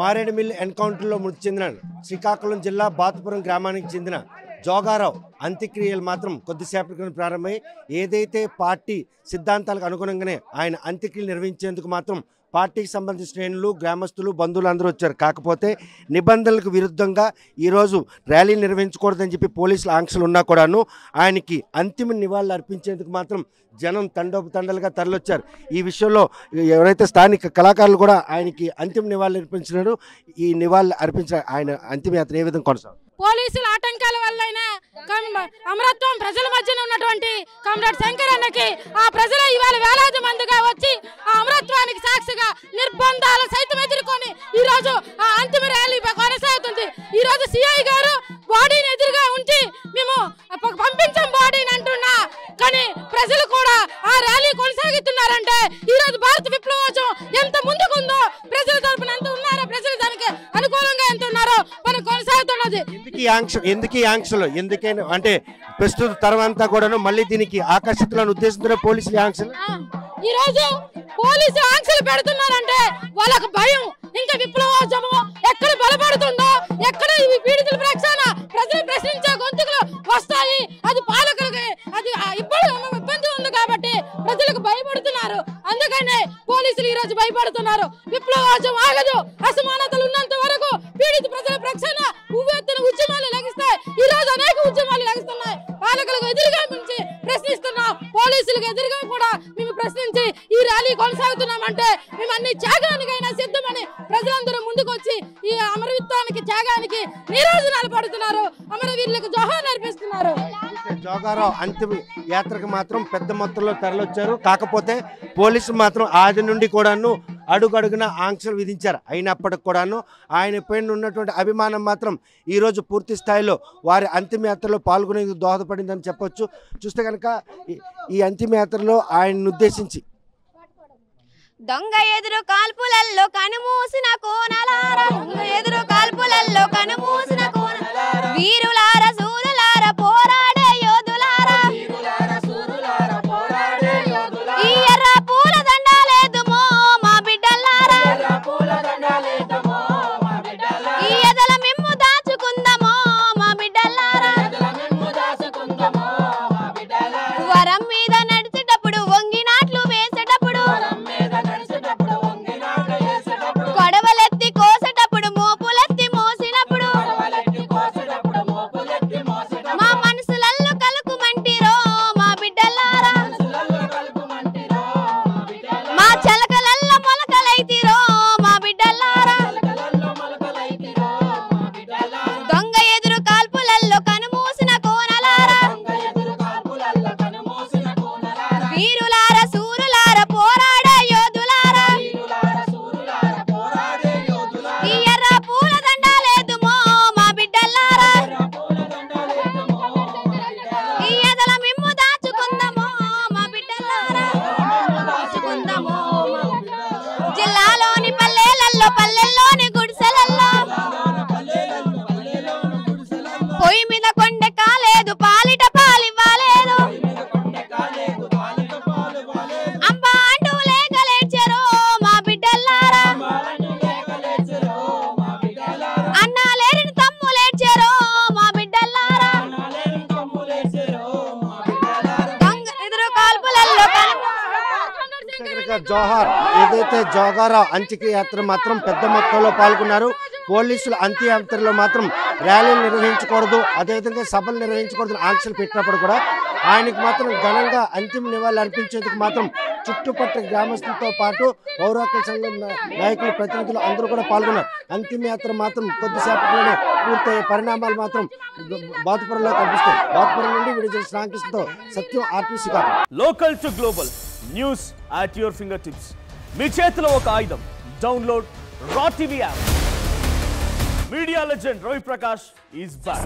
మారేడుమిల్లి ఎన్కౌంటర్లో మృతి చెందిన శ్రీకాకుళం జిల్లా బాతుపురం గ్రామానికి చెందిన జోగారావు అంత్యక్రియలు మాత్రం కొద్దిసేపటి క్రితం ప్రారంభమై ఏదైతే పార్టీ సిద్ధాంతాలకు అనుగుణంగానే ఆయన అంత్యక్రియలు నిర్వహించేందుకు మాత్రం పార్టీకి సంబంధించిన శ్రేణులు గ్రామస్తులు బంధువులు అందరూ వచ్చారు. కాకపోతే నిబంధనలకు విరుద్ధంగా ఈరోజు ర్యాలీ నిర్వహించకూడదని చెప్పి పోలీసుల ఆంక్షలు ఉన్నా కూడాను ఆయనకి అంతిమ నివాళులు అర్పించేందుకు మాత్రం జనం తండోపతండలుగా తరలివచ్చారు. ఈ విషయంలో ఎవరైతే స్థానిక కళాకారులు కూడా ఆయనకి అంతిమ నివాళులు అర్పించినారు. ఈ నివాళులు అర్పించిన ఆయన అంతిమయాత్ర ఏ విధంగా కొనసాగుతుంది? పోలీసుల ఆటంకాల వల్లైనా అమరత్వం ప్రజల మధ్యన ఉన్నటువంటి కామ్రేడ్ శంకర్ అన్నకి ఆ ప్రజలు ఇవాళ వేలాది మందిగా వచ్చి ఆ అమరత్వానికి సాక్షిగా నిర్బంధాలు సైతం ఎదుర్కొని ఈ రోజు ఆ అంతిమ ర్యాలీ కొనసాగుతుంది. ఈ రోజు సిఐ గారు బాడీని ఎదురుగా ఉంచి మేము పంపించాం బాడీని అంటున్నా, కానీ ప్రజలు కూడా ఆ ర్యాలీ కొనసాగుతున్నారంటే ఈ రోజు భారత విప్లవోత్సవం ఎంత ముందుకుందో, ప్రజల తరపున ఎంత ఉన్నారో, ప్రజలు దానికి అనుకూలంగా ఎంత ఉన్నారో మనం కొనసాగుతున్నది. ఎందుకు ఈ ఆంక్షలు ఎందుకైనా అంటే ప్రస్తుత తరమంతా కూడాను మళ్ళీ దీనికి ఆకర్షితులను ఉద్దేశంతో పోలీసులు ఆంక్షలు ఈ రోజు పోలీసు ఆంక్షలు పెడుతున్నారంటే వాళ్ళకు భయం. ఇంకా విప్లవోద్యమం ఎక్కడ బలపడుతుందో, ఎక్కడ ఈ పీడితుల ప్రక్షాళన ప్రజలు ప్రశ్నించే గొంతుకులు వస్తాయి, అది పాలకులకి అది ఇబ్బంది ఉంది కాబట్టి ప్రజలకు భయపడుతున్నారు. అందుకనే పోలీసులు ఈ రోజు భయపడుతున్నారు. విప్లవోద్యమం ఆగదు. అసమానతలు ఉన్నంత వరకు పీడిత ప్రజల ప్రక్షాళన ఉవ్వెత్తున ఉద్యమాలు లెగిస్తాయి. ఈ రోజు అనేక ఉద్యమాలు లెగిస్తున్నాయి. పాలకులకు ఎదురుగా నుంచి ప్రశ్నిస్తున్నాం, పోలీసులకు ఎదురుగా కూడా మేము ప్రశ్నించి ఈ ర్యాలీ కొనసాగుతున్నామంటే మేము అన్ని త్యాగానికైనా సిద్ధమని ప్రజలందరూ ముందుకు వచ్చి ఈ అమరత్వానికి త్యాగానికి నీరాజనాలు పడుతున్నారు. అమరవీరులకు జోహార్ అర్పిస్తున్నారు. జోగారావు అంతిమ యాత్రకు మాత్రం పెద్ద మొత్తంలో తరలివచ్చారు. కాకపోతే పోలీసులు మాత్రం ఆది నుండి కూడాను అడుగడుగున ఆంక్షలు విధించారు. అయినప్పటికి కూడాను ఆయన పైన ఉన్నటువంటి అభిమానం మాత్రం ఈరోజు పూర్తి స్థాయిలో వారి అంతిమయాత్రలో పాల్గొనేందుకు దోహదపడిందని చెప్పొచ్చు. చూస్తే కనుక ఈ అంతిమయాత్రలో ఆయన్ని ఉద్దేశించి దొంగ ఎదురు కాల్పులల్లో కనుమూసిన కోనలారా, ఎదురు కాల్పులల్లో కనుమూసిన కోనలారా, వీరులార సూరులార పోరాడే యోధులారా, ఈ ఎర్ర పూల దండాలేదుమో మా బిడ్డలారా, ఈ ఎదల మిమ్ము దాచుకుందమో మా బిడ్డలారా, వరం మీద నడిచేటప్పుడు వంగినాట్లు వేసేటప్పుడు, కొడవలెత్తి కోసేటప్పుడు మోపులెత్తి మోసినప్పుడు, మా మనసులల్లో కలుకుమంటిరో మా బిడ్డలారా, మా చలకలల్లో మొలకలైతిరో మా బిడ్డలారా, దొంగ ఎదురు కాల్పులల్లో కనుమూసిన కోనలారా, వీరులార సూరులార పోరాడే యోధులారా, ఈ ఎర్ర పూల దండాలేదుమో మా బిడ్డలారా, ఈ ఎదల మిమ్ము దాచుకుందమో మా బిడ్డలారా, దాచుకుందమో జిల్లాలోని పల్లెల్లోని గుడిసెలల్లో పొయ్యి మీద కొండె కాలేదు, పాలిట పాలివ్వలేదు, అంబా అంటూ లేకలేడ్చారో మా బిడ్డలారా, అన్నాలేరిని తమ్ములేడ్చారో మా బిడ్డలారా, దొంగ ఎదురు కాల్పులల్లో జోహార్ ఏదైతే జోగారావు అంత్యక్రియ యాత్ర మాత్రం పెద్ద మొత్తంలో పాల్గొన్నారు. పోలీసులు అంత్యయాత్రలో మాత్రం ర్యాలీలు నిర్వహించకూడదు, అదేవిధంగా సభలు నిర్వహించకూడదు ఆంక్షలు పెట్టినప్పుడు కూడా ఆయనకు మాత్రం ఘనంగా అంతిమ నివాళులు అర్పించేందుకు మాత్రం చుట్టుపక్కల గ్రామస్తులతో పాటు పౌర హక్కుల సంఘం నాయకులు ప్రతినిధులు అందరూ కూడా పాల్గొన్నారు. అంతిమయాత్ర మాత్రం కొద్దిసేపట్లోనే పూర్తయ్యే పరిణామాలు మాత్రం బాతుపురంలో కనిపిస్తాయి. బాతుపురం నుండి విడుదల శ్రాంకిస్తో సత్యం ఆర్టీసీ కాదు. Local to global news at your fingertips. మీ చేతిలో ఒక ఆయుధం. డౌన్లోడ్ రా TV app. Media legend Ravi Prakash is back.